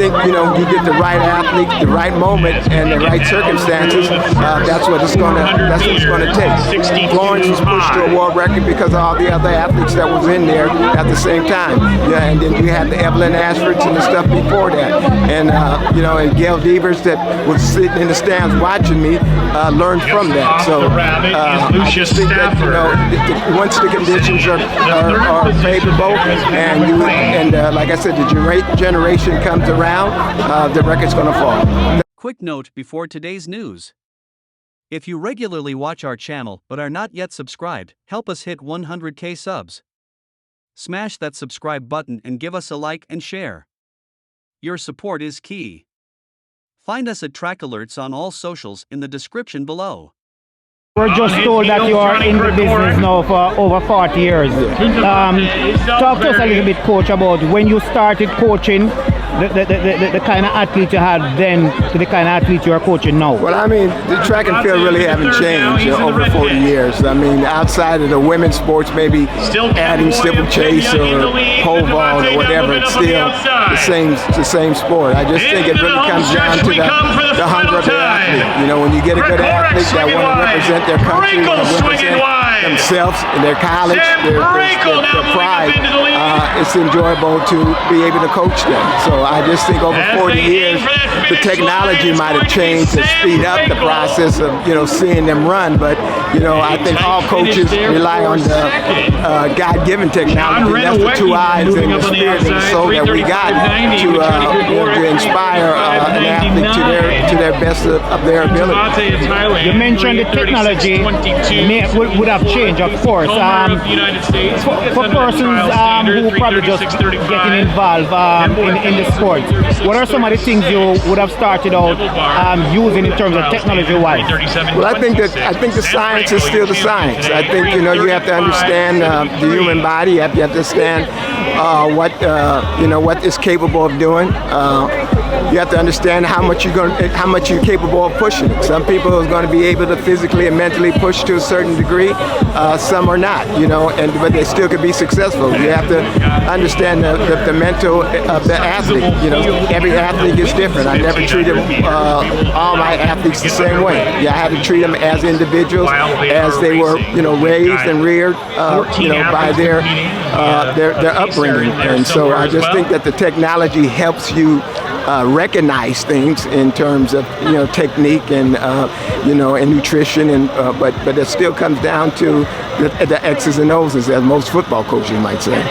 think, you know, you get the right athlete, the right moment, and the right circumstances. That's what it's going to take. Florence was pushed to a world record because of all the other athletes that was in there at the same time. Yeah, and then you had the Evelyn Ashfords and the stuff before that, and you know, and Gail Devers that was sitting in the stands watching me learned from that. So I just think that, you know, once the conditions are favorable, and like I said, the generation comes around, the record's going to fall. Quick note before today's news. If you regularly watch our channel but are not yet subscribed, help us hit 100K subs. Smash that subscribe button and give us a like and share. Your support is key. Find us at Trackalerts on all socials in the description below. We're just told that you are in the business now for over 40 years. Talk to us a little bit, Coach, about when you started coaching, the kind of athlete you had then to the kind of athlete you are coaching now. Well, I mean, the track and field really haven't changed over 40 years. I mean, outside of the women's sports, maybe adding steeplechase or pole vault or whatever, it's still the same sport. I just think it really comes down to the hunger of the athlete. You know, when you get a good athlete that want to represent their country, represent themselves and their college, their pride, it's enjoyable to be able to coach them. So I just think over 40 years, the technology might have changed to speed up the process of, you know, seeing them run. But, you know, I think all coaches rely on the God-given technology. That's the two eyes and the spirit and the soul that we got to inspire an athlete to their best of their ability. You mentioned the technology would have changed, of course. For persons who probably just getting involved in the sport, what are some of the things you would have started out using in terms of technology-wise? Well, I think the science is still the science. I think, you know, you have to understand the human body. You have to understand what it's capable of doing. You have to understand how much you're capable of pushing it. Some people are going to be able to physically and mentally push to a certain degree. Some are not, you know, but they still could be successful. You have to understand the mental of the athlete. You know, every athlete is different. I never treated all my athletes the same way. Yeah, I had to treat them as individuals, as they were, you know, raised and reared, you know, by their upbringing. And so I just think that the technology helps you recognize things in terms of, you know, technique and you know, and nutrition, and but it still comes down to the X's and O's, as most football coaches might say.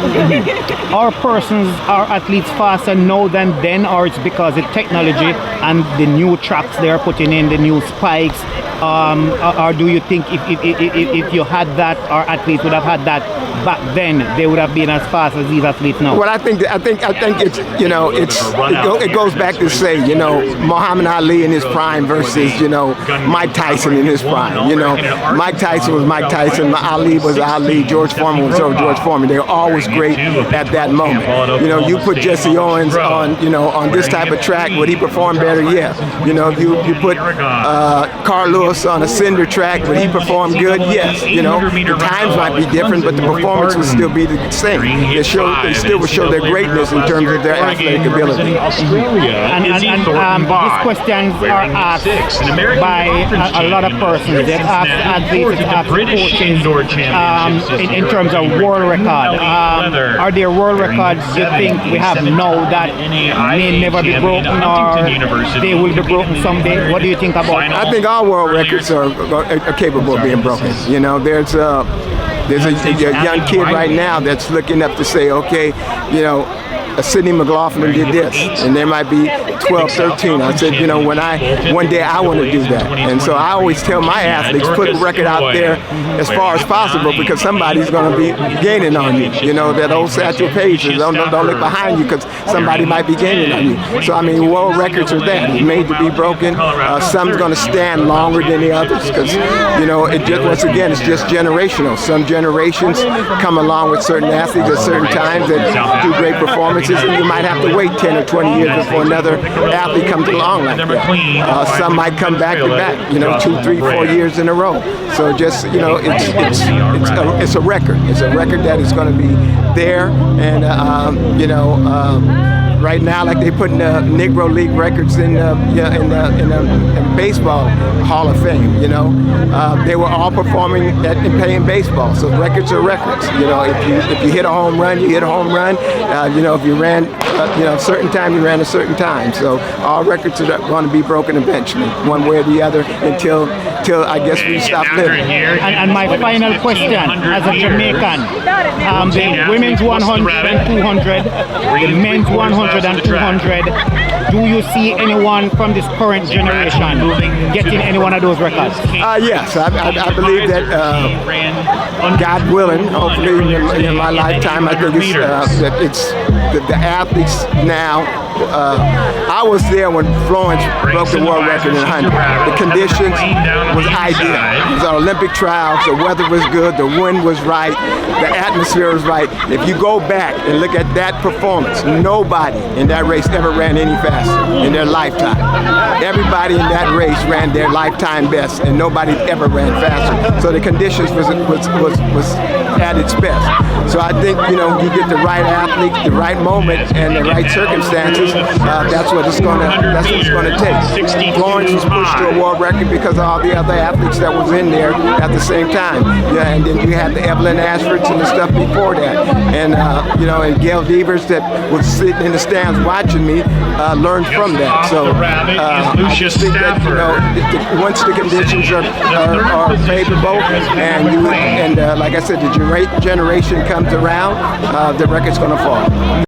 Are athletes faster now than then, or it's because the technology and the new tracks they are putting in, the new spikes, or do you think if you had that, our athletes would have had that back then, they would have been as fast as these athletes now? Well, I think it's, you know, it goes back to say, you know, Muhammad Ali in his prime versus, you know, Mike Tyson in his prime. You know, Mike Tyson was Mike Tyson, Ali was Ali, George Foreman was George Foreman. They were always great at that moment. You know, you put Jesse Owens on, you know, on this type of track, would he perform better? Yeah. You know, you put Carl Lewis on a cinder track, would he perform good? Yes. You know, the times might be different, but the performance would still be the same. They still would show their greatness in terms of their athletic ability. And these questions are asked by a lot of persons. They've asked athletes, asked coaches in terms of world record. Are there world records you think we have now that may never be broken, or they will be broken someday? What do you think about that? I think all world records are capable of being broken. You know, there's a young kid right now that's looking up to say, okay, you know, Sidney McLaughlin did this, and there might be 12, 13. I said, you know, one day I want to do that. And so I always tell my athletes, put a record out there as far as possible, because somebody's going to be gaining on you. You know, that old Satchel Paige, don't look behind you, because somebody might be gaining on you. So I mean, world records are that. It's made to be broken. Some's going to stand longer than the others, because, you know, once again, it's just generational. Some generations come along with certain athletes at certain times that do great performances, and you might have to wait 10 or 20 years before another athlete comes along like that. Some might come back to back, you know, 2, 3, 4 years in a row. So just, you know, it's a record. It's a record that is going to be there, and you know, right now, like they putting the Negro League records in the baseball Hall of Fame. You know, they were all performing and playing baseball. So records are records. You know, if you hit a home run, you hit a home run. You know, if you ran, a certain time, you ran a certain time. So all records are going to be broken eventually, one way or the other, until I guess we stop living. And my final question, as a Jamaican, the women's 100 and 200, the men's 100 and 200, do you see anyone from this current generation getting any one of those records? Yes, I believe that, God willing, hopefully in my lifetime, I think it's the athletes now. I was there when Florence broke the world record in 100. The conditions was ideal. It was an Olympic trials. The weather was good. The wind was right. The atmosphere was right. If you go back and look at that performance, nobody in that race ever ran any faster in their lifetime. Everybody in that race ran their lifetime best, and nobody ever ran faster. So the conditions was at its best. So I think, you know, you get the right athlete, the right moment, and the right circumstances. That's what it's going to take. Florence was pushed to a world record because of all the other athletes that was in there at the same time. Yeah, and then you had the Evelyn Ashfords and the stuff before that, and you know, and Gail Devers that was sitting in the stands watching me learned from that. So I just think that, you know, once the conditions are favorable, and like I said, the generation comes around, the record's going to fall.